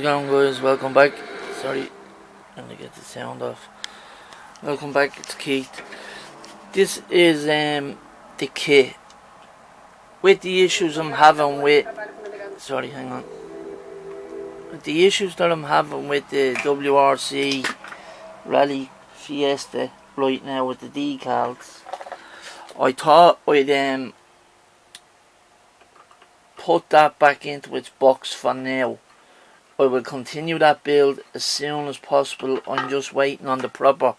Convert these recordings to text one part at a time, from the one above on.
it going, guys? Welcome back. Sorry, let me get the sound off. Welcome back, it's Keith. This is the kit. With the issues I'm having with... Sorry, hang on. With the issues that I'm having with the Wrc Fiesta right now with the decals, I thought I'd put that back into its box for now. I will continue that build as soon as possible. I'm just waiting on the proper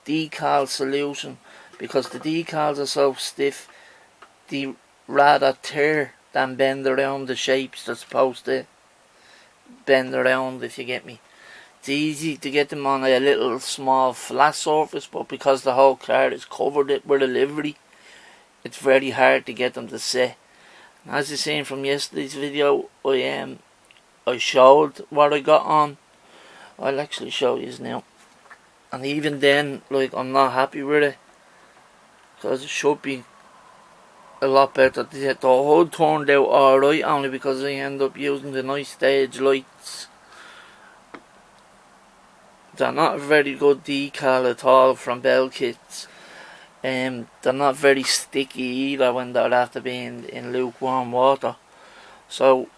decal solution, because the decals are so stiff they rather tear than bend around the shapes they're supposed to bend around, if you get me. It's easy to get them on a little small flat surface, but because the whole car is covered with a livery, it's very hard to get them to set. As you've seen from yesterday's video, I showed what I got on. I'll actually show you now. And even then, like, I'm not happy with it, because it should be a lot better. The hood turned out alright, only because I end up using the nice stage lights. They're not a very good decal at all from Bell kits. They're not very sticky either when they're after being in lukewarm water. So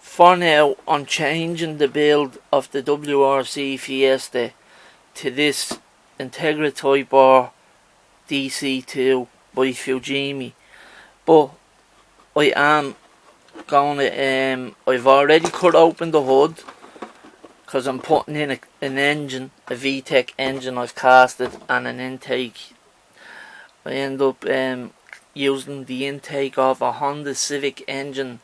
for now, I'm changing the build of the Wrc Fiesta to this Integra Type R DC2 by Fujimi. But I am going to, I've already cut open the hood, because I'm putting in an engine, a VTEC engine I've casted, and an intake. I end up using the intake of a Honda Civic engine.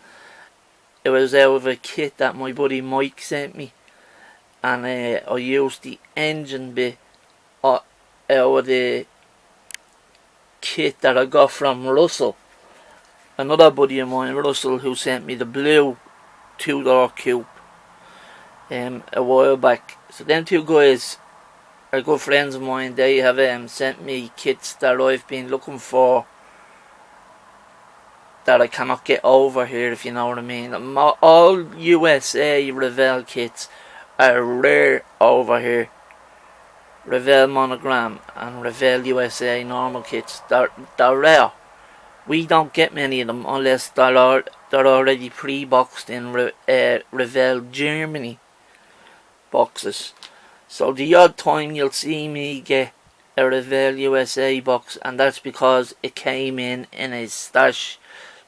It was out of a kit that my buddy Mike sent me, and I used the engine bit out of the kit that I got from Russell, another buddy of mine, Russell, who sent me the blue two-door coupe a while back. So them two guys are good friends of mine. They have sent me kits that I've been looking for, that I cannot get over here, if you know what I mean. All USA Revell kits are rare over here. Revell monogram and Revell USA normal kits, they're rare. We don't get many of them unless they're already pre-boxed in Revell Germany boxes. So the odd time you'll see me get a Revell USA box, and that's because it came in his stash,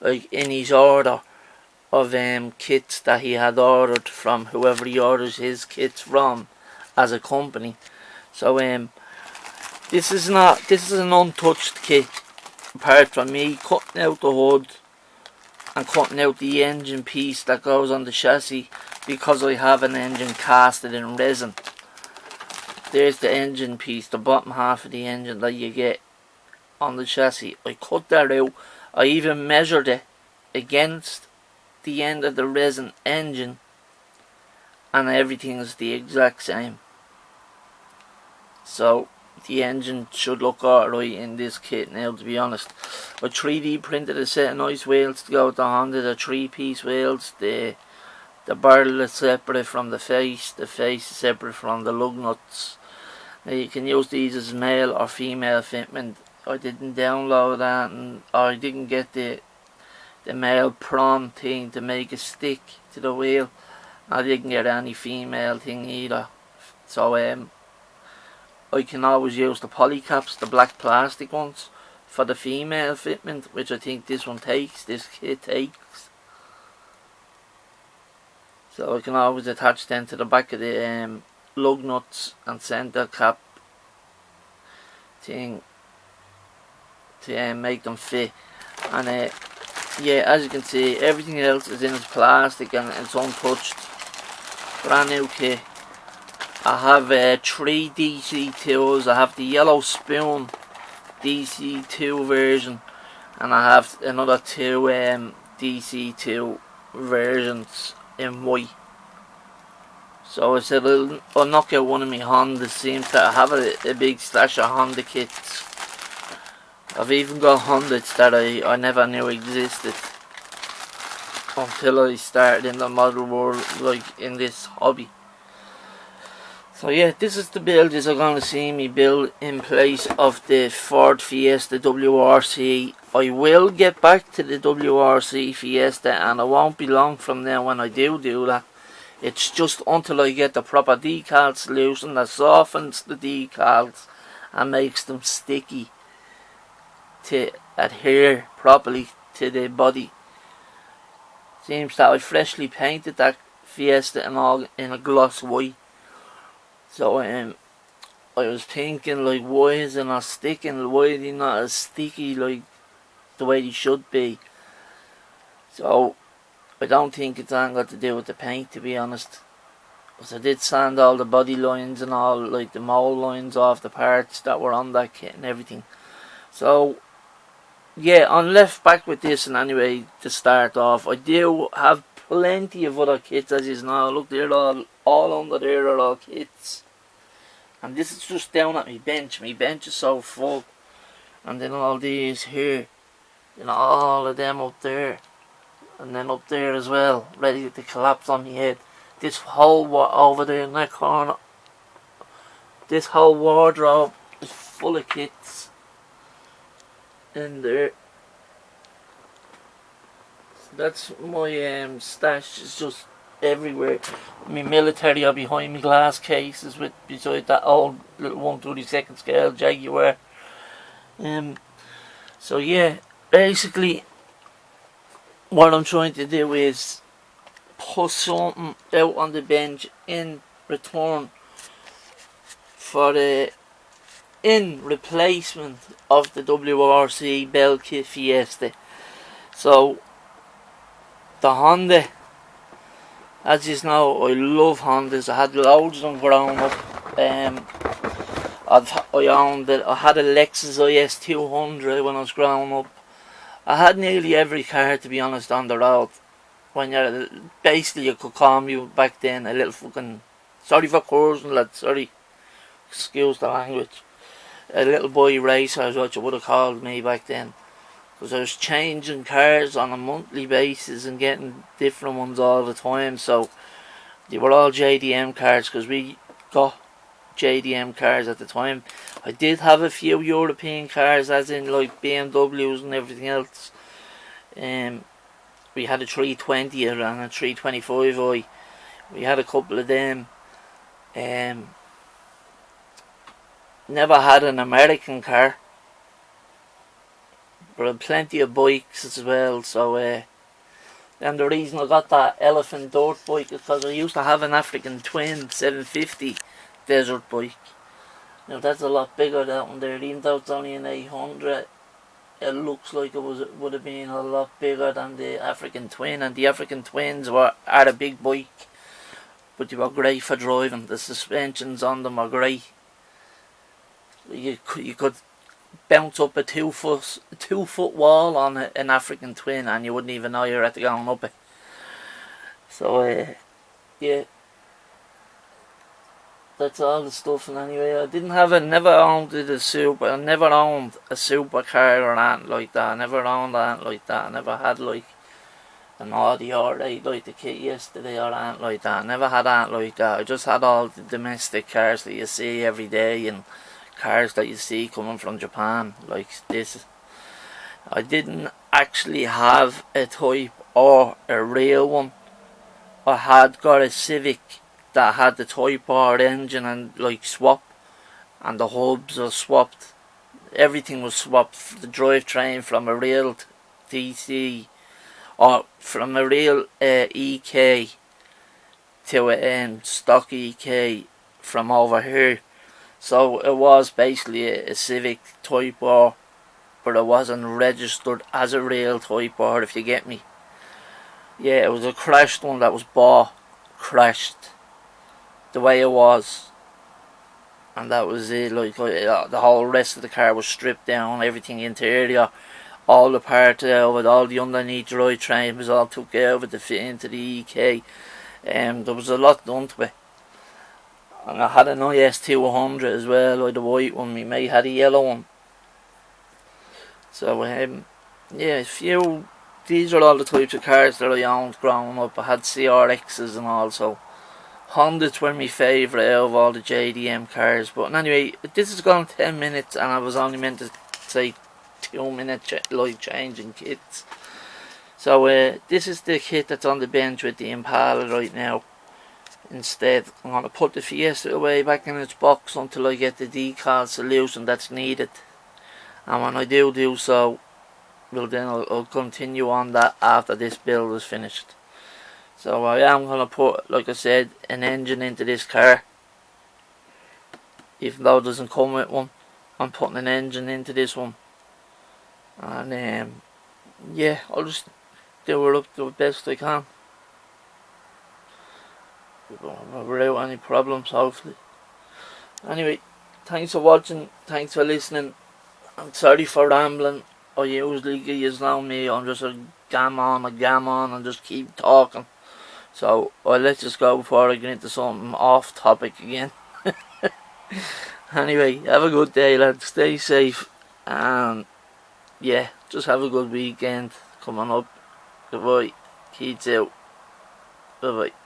like in his order of kits that he had ordered from whoever he orders his kits from as a company. So this is an untouched kit, apart from me cutting out the hood and cutting out the engine piece that goes on the chassis, because I have an engine casted in resin. There's the engine piece, the bottom half of the engine that you get on the chassis. I cut that out. I even measured it against the end of the resin engine, and everything is the exact same. So the engine should look alright in this kit now, to be honest. I 3D printed a set of nice wheels to go with the Honda, the 3-piece wheels. The barrel is separate from the face is separate from the lug nuts. Now you can use these as male or female fitment. I didn't download that, and I didn't get the male prom thing to make a stick to the wheel. I didn't get any female thing either. So I can always use the polycaps, the black plastic ones, for the female fitment, which I think this kit takes. So I can always attach them to the back of the lug nuts and center cap thing to make them fit. And yeah, as you can see, everything else is in its plastic and it's untouched. Brand new kit. I have 3 DC2s. I have the yellow spoon DC2 version, and I have another 2 DC2 versions in white. So I said I'll knock out one of my Hondas. Seems that I have a big stash of Honda kits. I've even got Hondas that I never knew existed. until I started in the model world, like in this hobby. So yeah, this is the build you're going to see me build in place of the Ford Fiesta WRC. I will get back to the WRC Fiesta, and it won't be long from now when I do that. It's just until I get the proper decal solution that softens the decals and makes them sticky to adhere properly to the body. Seems that I freshly painted that Fiesta and all in a gloss white. So I was thinking, like, why is it not sticking? Why are they not as sticky like the way they should be? So I don't think it's anything got to do with the paint, to be honest. Because I did sand all the body lines and all, like the mold lines off the parts that were on that kit and everything. So yeah, I'm left back with this, and anyway, to start off, I do have plenty of other kits, as you know. Look, they're all under there are all kits. And this is just down at my bench. My bench is so full. And then all these here. You know, all of them up there. And then up there as well, ready to collapse on my head. This whole over there in that corner. This whole wardrobe is full of kits. In there. So that's my stash, is just everywhere. My military are behind me glass cases with beside that old little 1/32 scale Jaguar. So yeah, basically what I'm trying to do is put something out on the bench in return for the replacement of the WRC Bell Kit Fiesta. So the Honda, as you know, I love Hondas. I had loads of them growing up. I had a Lexus IS 200 when I was growing up. I had nearly every car, to be honest, on the road. When you're basically, you could call me back then a little fucking, sorry for cursing, lad, sorry, excuse the language, a little boy racer is what you would have called me back then. Because I was changing cars on a monthly basis and getting different ones all the time. So they were all JDM cars, because we got JDM cars at the time. I did have a few European cars, as in like BMWs and everything else. We had a 320 and a 325i. We had a couple of them. Never had an American car, but plenty of bikes as well. So and the reason I got that elephant dirt bike is because I used to have an African Twin 750 desert bike. Now that's a lot bigger, that one there. Even though it's only an 800, it looks like it would have been a lot bigger than the African Twin. And the African Twins are a big bike, but they were great for driving. The suspensions on them are great. You could bounce up a 2 foot wall on an African Twin, and you wouldn't even know you're at the going up it. So yeah, that's all the stuff. And anyway, I never owned a supercar or anything like that. I never owned anything like that. I never had like an Audi R8 like the kit yesterday or anything like that. I never had anything like that. I just had all the domestic cars that you see every day, and cars that you see coming from Japan like this. I didn't actually have a Type or a real one. I had got a Civic that had the Type R engine and like swap, and the hubs are swapped. Everything was swapped. The drivetrain from a real TC or from a real EK to a stock EK from over here. So it was basically a Civic Type R, but it wasn't registered as a real Type R, if you get me. Yeah, it was a crashed one that was bought, crashed, the way it was. And that was it. Like the whole rest of the car was stripped down, everything interior, all the parts out, all the underneath drivetrain was all took out to fit into the EK. There was a lot done to it. And I had an IS 200 as well, like the white one. My mate had a yellow one. So yeah, a few these are all the types of cars that I owned growing up. I had CRXs and all, so Hondas were my favourite out of all the JDM cars. But anyway, this has gone 10 minutes and I was only meant to say 2 minutes like changing kits. So this is the kit that's on the bench with the Impala right now. Instead, I'm going to put the Fiesta away back in its box until I get the decal solution that's needed. And when I do so, well then I'll continue on that after this build is finished. So I am going to put, like I said, an engine into this car. Even though it doesn't come with one, I'm putting an engine into this one. And yeah, I'll just do it up to the best I can. Without any problems, hopefully. Anyway, thanks for watching, thanks for listening. I'm sorry for rambling. I usually, you know me, I'm just a gam on and just keep talking. So I'll let this go before I get into something off topic again. Anyway, have a good day, lads. Stay safe. And yeah, just have a good weekend coming up. Goodbye. Kids out. Bye bye.